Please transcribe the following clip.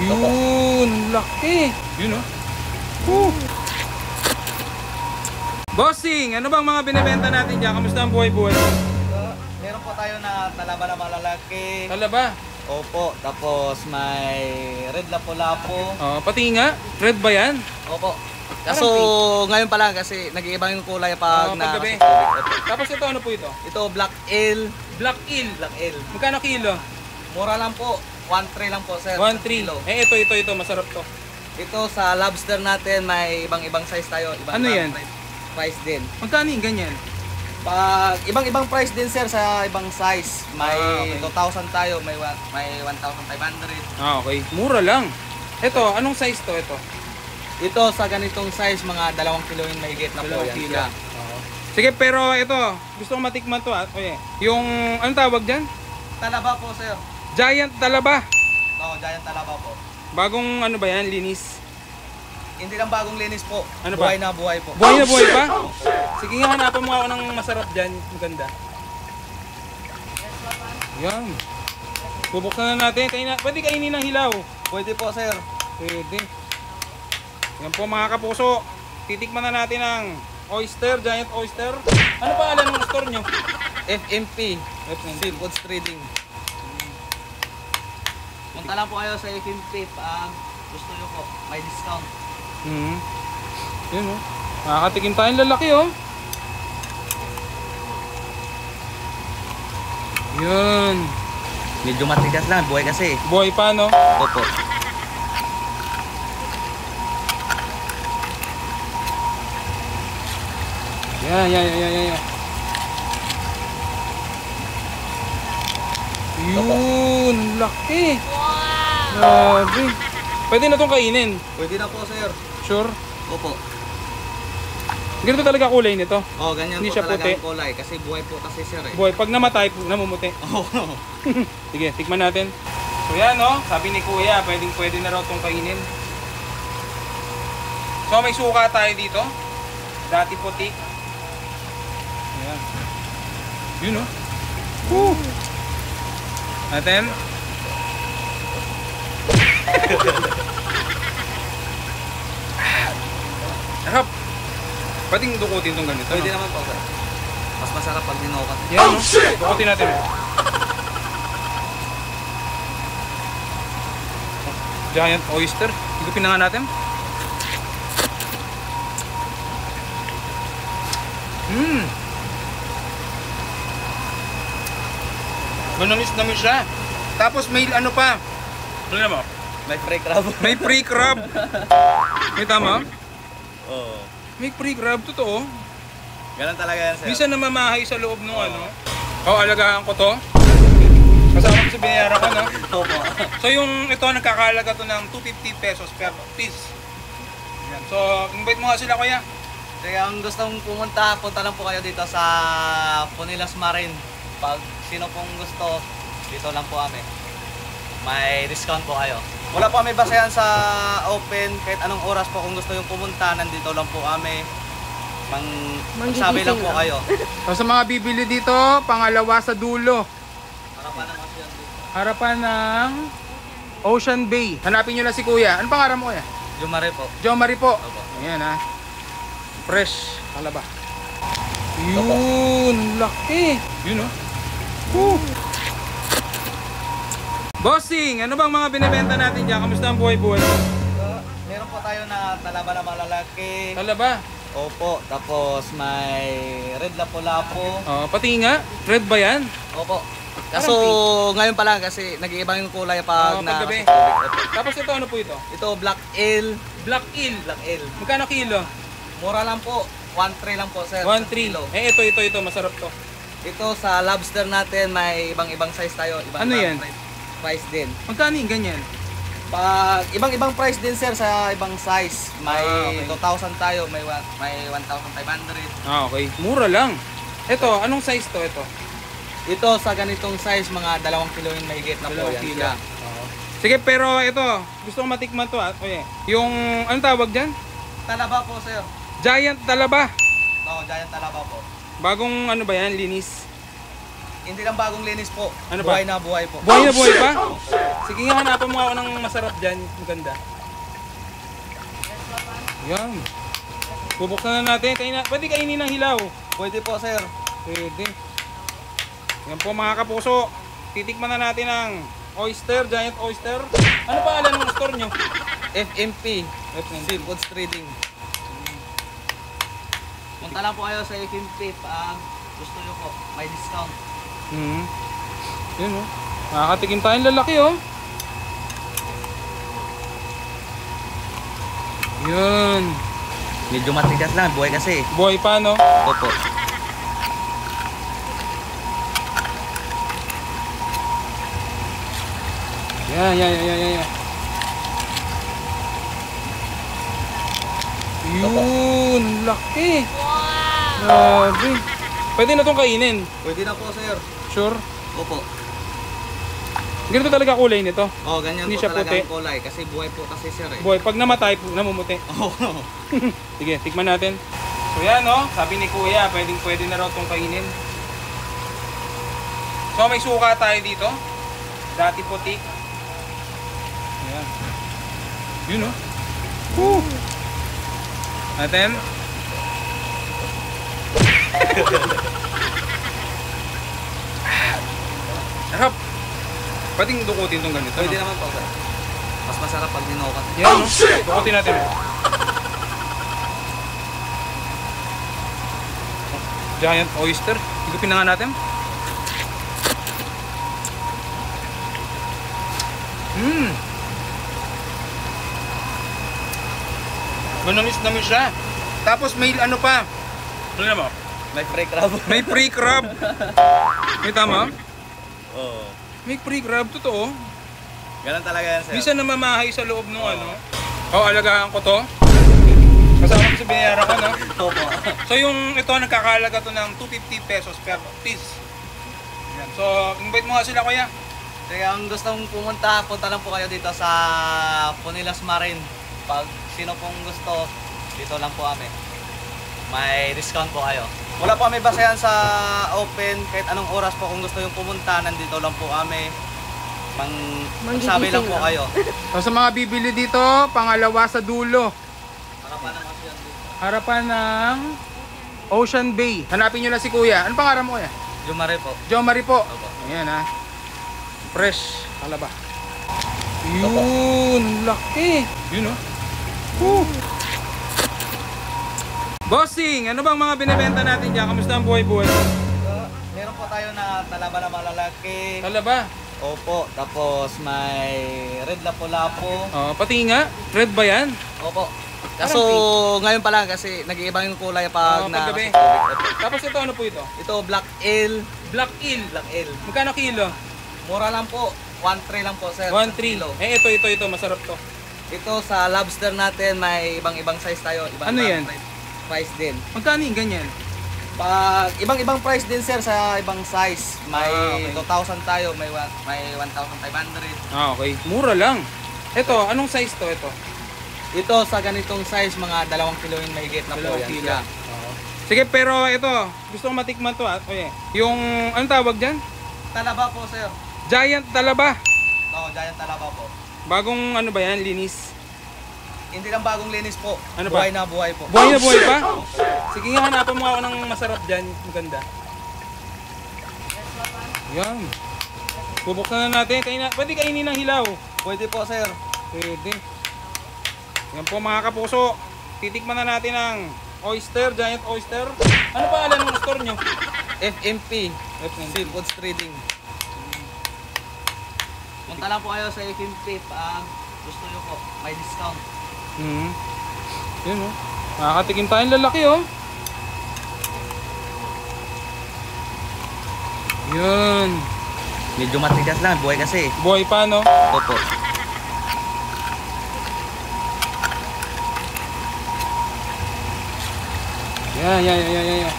Yun, laki. Yun oh. Bossing, ano bang mga binibenta natin dyan? Kamusta ang buhay-buhay? Meron po tayo na talaba na malalaki. Talaba? Opo, tapos may red lapu-lapu. Oh, pati nga, red ba yan? Opo. Kaso ngayon pa lang kasi nag-iiba yung kulay pag paggabi. Tapos ito, ano po ito? Ito black ale. Black eel. Black ale. Magkano kilo? Mura lang po. 1.3 lang po, sir. 1.3. Kilo. Ito, masarap to. Ito sa lobster natin may ibang-ibang size tayo. Ano yan? Price din. Magkano yung ganyan? Pag ibang-ibang price din, sir, sa ibang size. May okay. 2,000 tayo, may 1,500. Okay. Mura lang. Ito, anong size to? Ito sa ganitong size, mga 2 kilo yung mahigit na po 2 yan. kilo. Sige, pero ito, gusto kong matikman to ha. Okay. Yung, anong tawag dyan? Talaba po, sir. Giant talaba. Oo, giant talaba po. Bagong ano ba yan, linis? Hindi lang bagong linis po. Ano ba? Buhay na buhay po. Buhay na buhay pa? Sige nga, hanapan mo ako ng masarap dyan. Maganda. Yan. Bubuksan na natin. Pwede kainin ng hilaw. Pwede po, sir. Pwede. Yan po mga kapuso. Titikman na natin ang oyster, giant oyster. Ano pangalan ng store nyo? FMP. FMP. Seafoods Trading. Punta lang po kayo sa FMP pag gusto nyo po. May discount. Yun o. Nakakatikim tayong lalaki o. Yun. Medyo matigas lang. Buhay kasi. Buhay pa no? Opo. Yan. Yun, laki. Wow. Grabe. Pwede na itong kainin. Pwede na po, sir. Sure? Opo. Ganito talaga kulay nito. Oh, ganyan Hindi po siya talaga puti. ang kulay. Kasi buhay po kasi, sir eh. Boy, pag namatay, namumuti. Oo. Sige, tikman natin. So yan no, sabi ni Kuya, pwede na raw itong kainin. So may suka tayo dito. Dati puti. Ayan. Yun no. Natin. Harap. Pwedeng dukutin itong ganito. Pwede No? naman po, sir. Mas masarap pag dinukat. Yan no. Dukutin natin. Giant oyster. Higupin na nga natin. Manamis-namis siya. Tapos may ano pa. Ano mo? May free crab. May free crab. May tama? Oo. May free crab. Totoo. Ganun talaga yan, sir. Bisa namamahay sa loob ng ano. Alagaan ko to. Kasama ko sa binayaran ko, no? Opo. So yung ito, nagkakalaga to ng 250 pesos per piece. Yan. So, invite mo nga sila, kuya. Kaya ang gustong pumunta, punta lang po kayo dito sa Punilas Marine. Pag sino pong gusto, dito lang po kami. May discount po kayo. Wala po kami basayan sa open, kahit anong oras po kung gusto yung pumunta, nandito lang po kami. Magsabi lang po kayo. So sa mga bibili dito, pangalawa sa dulo. Harapan ng Ocean dito. Harapan ng Ocean Bay. Hanapin nyo lang si kuya. Ano pangalan mo, kuya? Jumare po. Jo Marie po. Opo. Ayan ha. Fresh. Talaba. Yun. Laki. Yun oh. Bossing, ano bang mga binibenta natin dyan? Kamusta ang buhay-buhay? Meron po tayo na talaba na malalaki. Talaba? Opo. Tapos may red lapu-lapu. Pati nga, red ba yan? Opo. Kaso ngayon pa lang kasi nag-iiba yung kulay pag paggabi. Tapos ito, ano po ito? Ito black ale. Black eel. Black ale. Magkano kilo? Mura lang po. 1.3 lang po, sir. 1.3. Kilo. Ito. Masarap to. Ito sa lobster natin may ibang-ibang size tayo. Ano yan? Price din. Magkano yung ganyan? Pag ibang-ibang price din, sir, sa ibang size. May okay. 2,000 tayo, may 1,500. Okay. Mura lang. Ito, anong size to? Ito sa ganitong size, mga 2 kilo yung mahigit na po 2 yan. kilo. Siya. Sige, pero ito, gusto kong matikman to ha. Okay. Yung, anong tawag dyan? Talaba po, sir. Giant talaba. Oo, giant talaba po. Bagong ano ba yan, linis? Hindi lang bagong linis po. Ano ba? Buhay na buhay po. Buhay na buhay pa? Sige nga, hanapan mo ako ng masarap dyan. Maganda. Yan. Bubuksan na natin. Pwede kainin ng hilaw. Pwede po, sir. Pwede. Yan po mga kapuso. Titikman na natin ang oyster, giant oyster. Ano pa alam ng store nyo? FMP. FNP. Seafoods Trading. Punta lang po kayo sa FMP pag gusto nyo po. May discount. Yun oh. Nakakatikim tayong lalaki oh. Yun. Medyo matigas lang. Buhay kasi. Buhay pa no? Opo. Yan. Yun, laki. Grabe. Pwede na itong kainin. Pwede na po, sir. Sure? Opo. Ganito talaga kulay nito. Oh, ganyan Hindi po siya talaga puti. ang kulay. Kasi buhay po kasi, sir eh. Buhay, pag namatay, namumuti. Oo. Sige, tikman natin. So yan no, sabi ni Kuya, pwede na raw itong kainin. So may suka tayo dito. Dati puti. Ayan. Yun oh. Woo! Natin. Sarap. Pwedeng dukutin itong ganito. Pwede No? naman po, sir. Mas masarap pag dinukat. Yan no. Dukutin natin. Giant oyster. Higupin na nga natin. Manamis-namis siya. Tapos may ano pa. Ano mo? May free crab. May free crab. May tama? Oo. May free crab. Totoo. Ganun talaga yan, sir. Bisa na mamahay sa loob ng ano. Oh, alagaan ko to. Kasama ko sa binayaran ko, no? Opo. So yung ito, nagkakalaga to ng 250 pesos per piece. Yan. So, invite mo nga sila, kuya. Kaya ang gustong pumunta, punta lang po kayo dito sa Ponilas Marine. Pag sino pong gusto, dito lang po kami. May discount po kayo. Wala po kami basehan sa open, kahit anong oras po kung gusto yung pumunta, nandito lang po kami. Magsabi lang po kayo. So, sa mga bibili dito, pangalawa sa dulo. Harapan ng Ocean dito. Harapan ng Ocean Bay. Hanapin nyo lang si kuya. Ano pangalan mo, kuya? Jumare po. Jo Marie po. Opo. Ayan ha. Fresh. Kalaba. Yun. Laki. Yun oh. Woo. Bossing, ano bang mga binibenta natin dyan? Kamusta ang buhay-buhay? Meron po tayo na talaba na malalaki. Kalaba. Opo. Tapos may red lapu-lapu. Oh, pati nga. Red ba yan? Opo. Kaso ngayon pa lang kasi nag-iiba yung kulay pag paggabi. Opo. Tapos ito, ano po ito? Ito black ale. Black eel. Black ale. Magkano kilo? Mura lang po. 1.3 lang po, sir. 1.3. Kilo. Eh, ito. Masarap to. Ito sa lobster natin may ibang size tayo. Ano yan? Price din. Magkano yung ganyan? Pag ibang price din, sir, sa ibang size. May okay. 2,000 tayo, may 1,500. Ah, okay. Mura lang. Ito, anong size to? Ito? Ito sa ganitong size, mga 2 kilo yung mahigit na po 2 yan. kilo. Siya. Sige, pero ito, gusto ko matikman to. Okay. Yung, anong tawag dyan? Talaba po, sir. Giant talaba. Oo, giant talaba po. Bagong ano ba yan, linis? Hindi lang bagong linis po. Ano ba? Buhay na buhay po. Buhay na buhay pa? Sige nga, hanapan mo ako ng masarap dyan. Maganda. Yan. Bubuksan na natin. Pwede kainin ng hilaw. Pwede po, sir. Pwede. Yan po mga kapuso. Titikman na natin ang oyster, giant oyster. Ano pa alam ng store nyo? FMP. FNP. Seafoods Trading. Punta lang po kayo sa FMP pag gusto nyo po. May discount. Yun oh. Nakakatikim tayong lalaki oh. Yun. Medyo matigas lang. Buhay kasi. Buhay pa no? Opo. Yan.